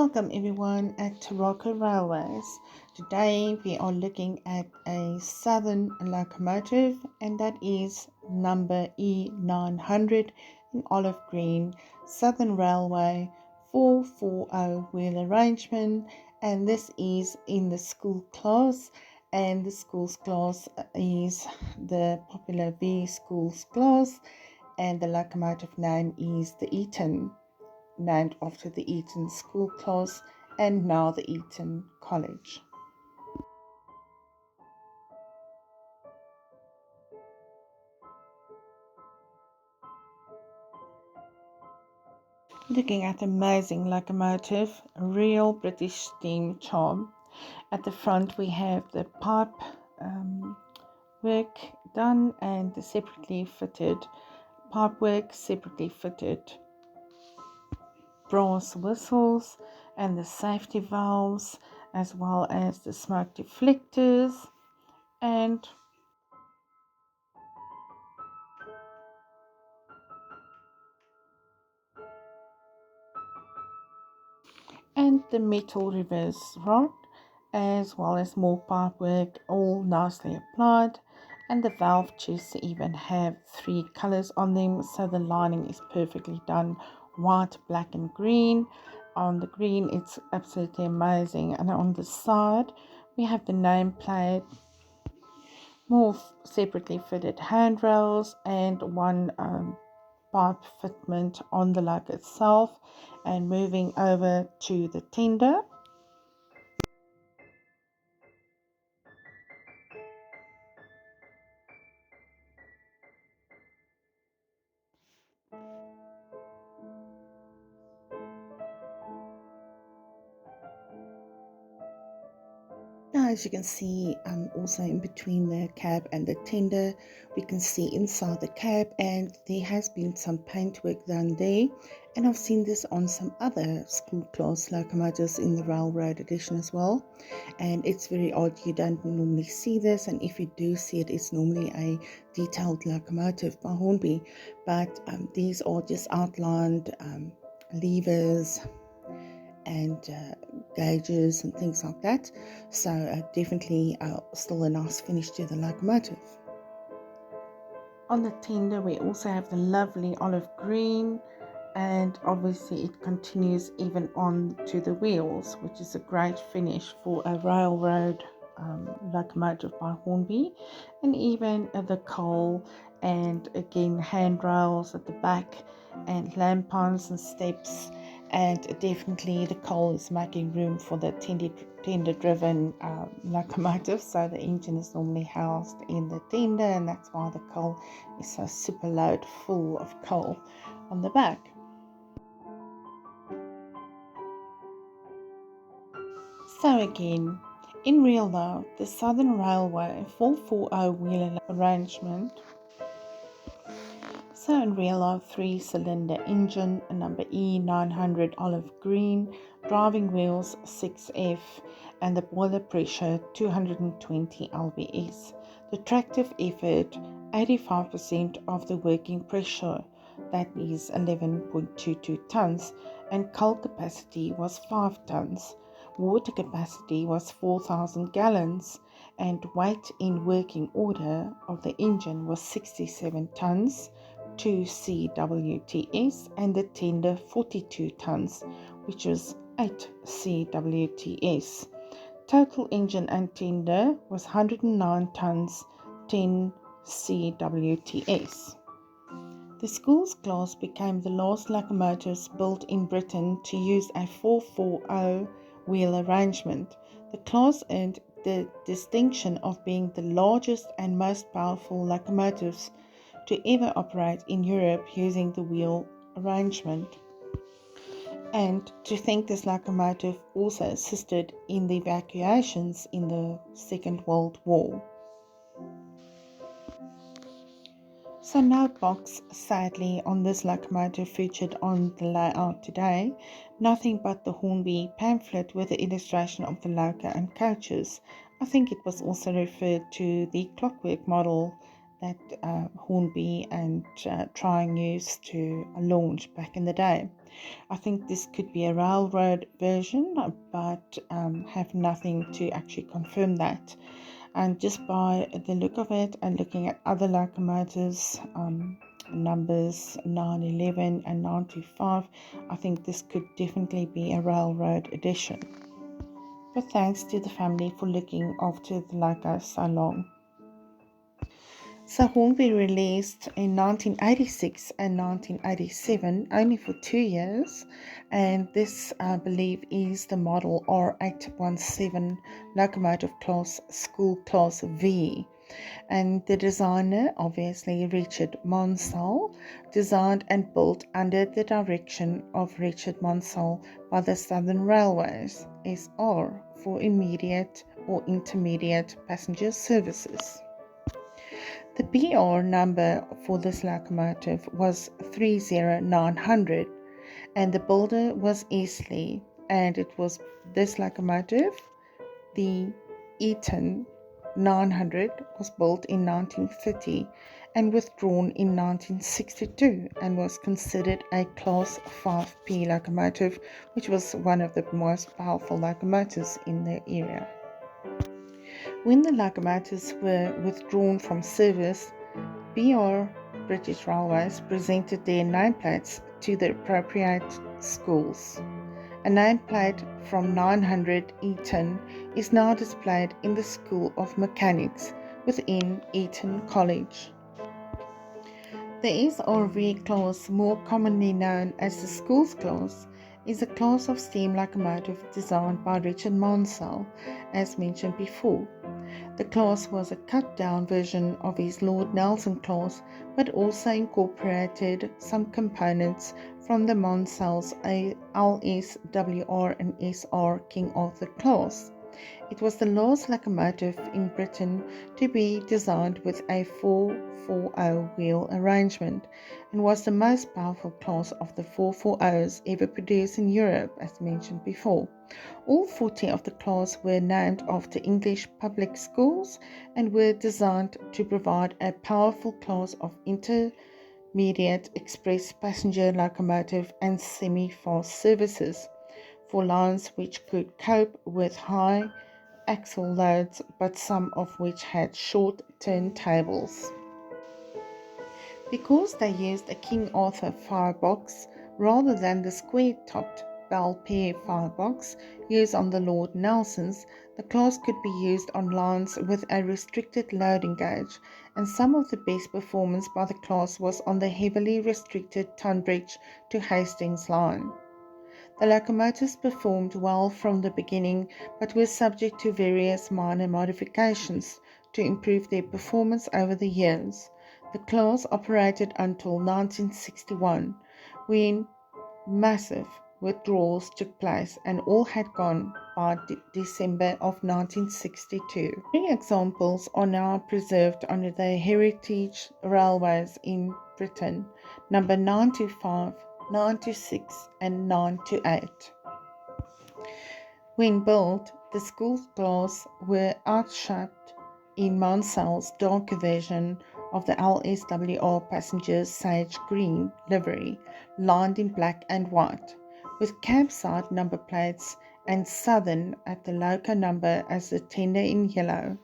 Welcome everyone at Rocker Railways. Today we are looking at a southern locomotive, and that is number E900 in olive green, Southern Railway 440 wheel arrangement, and this is in the school class, and the schools class is the popular V schools class, and the locomotive name is the Eton, named after the Eton School class, and now the Eton College. Looking at amazing locomotive, real British steam charm. At the front we have the pipe work done and the separately fitted pipe work, separately fitted brass whistles and the safety valves, as well as the smoke deflectors and the metal reverse rod, as well as more pipe work, all nicely applied. And the valve chests even have 3 colors on them, so the lining is perfectly done: white, black and green. On the green it's absolutely amazing, and on the side we have the nameplate, more separately fitted handrails, and one pipe fitment on the lug itself. And moving over to the tender, now, as you can see, also in between the cab and the tender, we can see inside the cab, and there has been some paintwork done there. And I've seen this on some other school class locomotives in the railroad edition as well. And it's very odd, you don't normally see this, and if you do see it, it's normally a detailed locomotive by Hornby. But these are just outlined levers and gauges and things like that. So definitely still a nice finish to the locomotive. On the tender we also have the lovely olive green, and obviously it continues even on to the wheels, which is a great finish for a railroad locomotive by Hornby. And even the coal, and again handrails at the back, and lampons and steps, and definitely the coal is making room for the tender driven locomotive. So the engine is normally housed in the tender, and that's why the coal is so super load full of coal on the back. So again, in real life, the Southern Railway 440 wheeler arrangement. So in real life, 3-cylinder engine, a number E900 olive green, driving wheels 6F, and the boiler pressure 220 lbs. The tractive effort 85% of the working pressure, that is 11.22 tons, and coal capacity was 5 tons. Water capacity was 4,000 gallons, and weight in working order of the engine was 67 tons, 2 CWTS, and the tender 42 tons, which was 8 CWTS. Total engine and tender was 109 tons, 10 CWTS. The schools class became the last locomotives built in Britain to use a 440 wheel arrangement. The class earned the distinction of being the largest and most powerful locomotives to ever operate in Europe using the wheel arrangement. And to think this locomotive also assisted in the evacuations in the Second World War. So no box, sadly, on this locomotive featured on the layout today. Nothing but the Hornby pamphlet with the illustration of the loco and coaches. I think it was also referred to the clockwork model that Hornby and Trying used to launch back in the day. I think this could be a railroad version, but have nothing to actually confirm that. And just by the look of it and looking at other locomotives, numbers 911 and 925, I think this could definitely be a railroad edition. But thanks to the family for looking after the loco so long. So Hornby released in 1986 and 1987, only for 2 years, and this I believe is the model R817 locomotive class, school class V. And the designer, obviously Richard Mansell, designed and built under the direction of Richard Mansell by the Southern Railways, SR, for immediate or intermediate passenger services. The BR number for this locomotive was 30900, and the builder was Eastleigh, and it was this locomotive, the Eton 900, was built in 1930 and withdrawn in 1962 and was considered a Class 5P locomotive, which was one of the most powerful locomotives in the era. When the locomotives were withdrawn from service, BR British Railways presented their nameplates to the appropriate schools. A nameplate from 900 Eton is now displayed in the School of Mechanics within Eton College. The SRV class, more commonly known as the Schools class, is a class of steam locomotive designed by Richard Mansell, as mentioned before. The class was a cut-down version of his Lord Nelson class, but also incorporated some components from the Mansell's LSWR and SR King Arthur class. It was the last locomotive in Britain to be designed with a 440 wheel arrangement and was the most powerful class of the 440s ever produced in Europe, as mentioned before. All 40 of the class were named after English public schools and were designed to provide a powerful class of intermediate express passenger locomotive and semi-fast services for lines which could cope with high axle loads, but some of which had short turntables. Because they used a King Arthur firebox rather than the square-topped Belpaire firebox used on the Lord Nelsons, the class could be used on lines with a restricted loading gauge, and some of the best performance by the class was on the heavily restricted Tunbridge to Hastings line. The locomotives performed well from the beginning, but were subject to various minor modifications to improve their performance over the years. The class operated until 1961, when massive withdrawals took place and all had gone by December of 1962. 3 examples are now preserved under the Heritage Railways in Britain, number 925, 926 and 928. When built, the school class were outshaped in Mansell's darker version of the LSWR passengers sage green livery, lined in black and white, with campsite number plates and Southern at the loco number as the tender in yellow.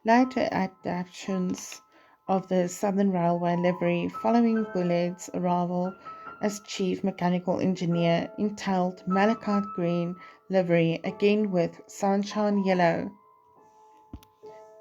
Later adaptations of the Southern Railway livery following Bulleid's arrival as chief mechanical engineer entailed malachite green livery, again with sunshine yellow,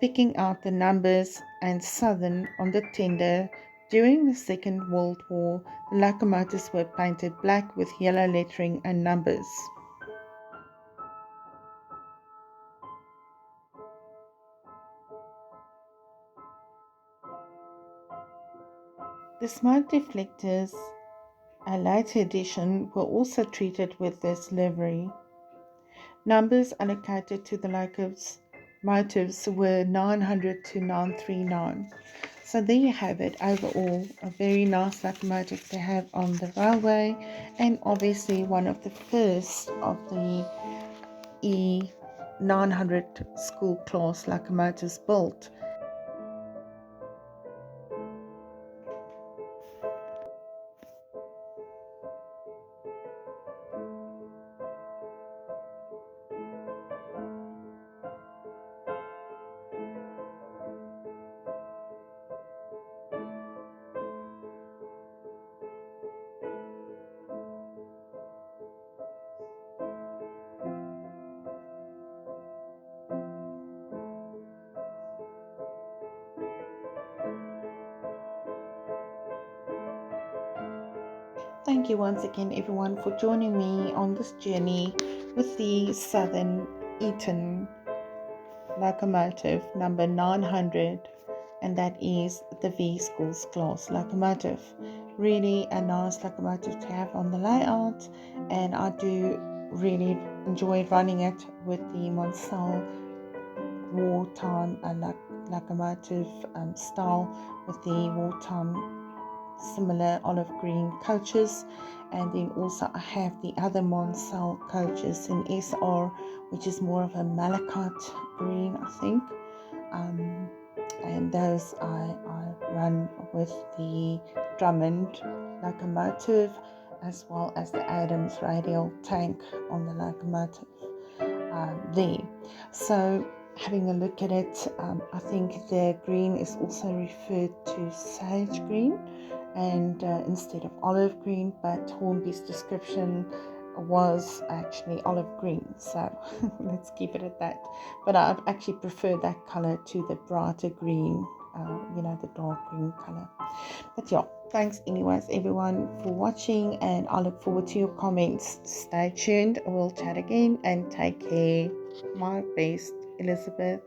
picking out the numbers and Southern on the tender. During the Second World War, the locomotives were painted black with yellow lettering and numbers. The smoke deflectors, a later edition, were also treated with this livery. Numbers allocated to the locomotives were 900 to 939. So there you have it. Overall, a very nice locomotive to have on the railway, and obviously one of the first of the E900 school class locomotives built. Thank you once again, everyone, for joining me on this journey with the Southern Eton Locomotive number 900, and that is the V Schools class locomotive. Really a nice locomotive to have on the layout, and I do really enjoy running it with the Mansell wartime locomotive style, with the wartime similar olive green coaches. And then also I have the other Mansell coaches in SR, which is more of a malachite green, I think. And those I run with the Drummond locomotive, as well as the Adams radial tank on the locomotive there. So having a look at it, I think the green is also referred to sage green, and instead of olive green, but Hornby's description was actually olive green, so let's keep it at that. But I actually prefer that color to the brighter green, the dark green color. But yeah, thanks anyways everyone for watching, and I look forward to your comments. Stay tuned, we'll chat again, and take care. My best, Elizabeth.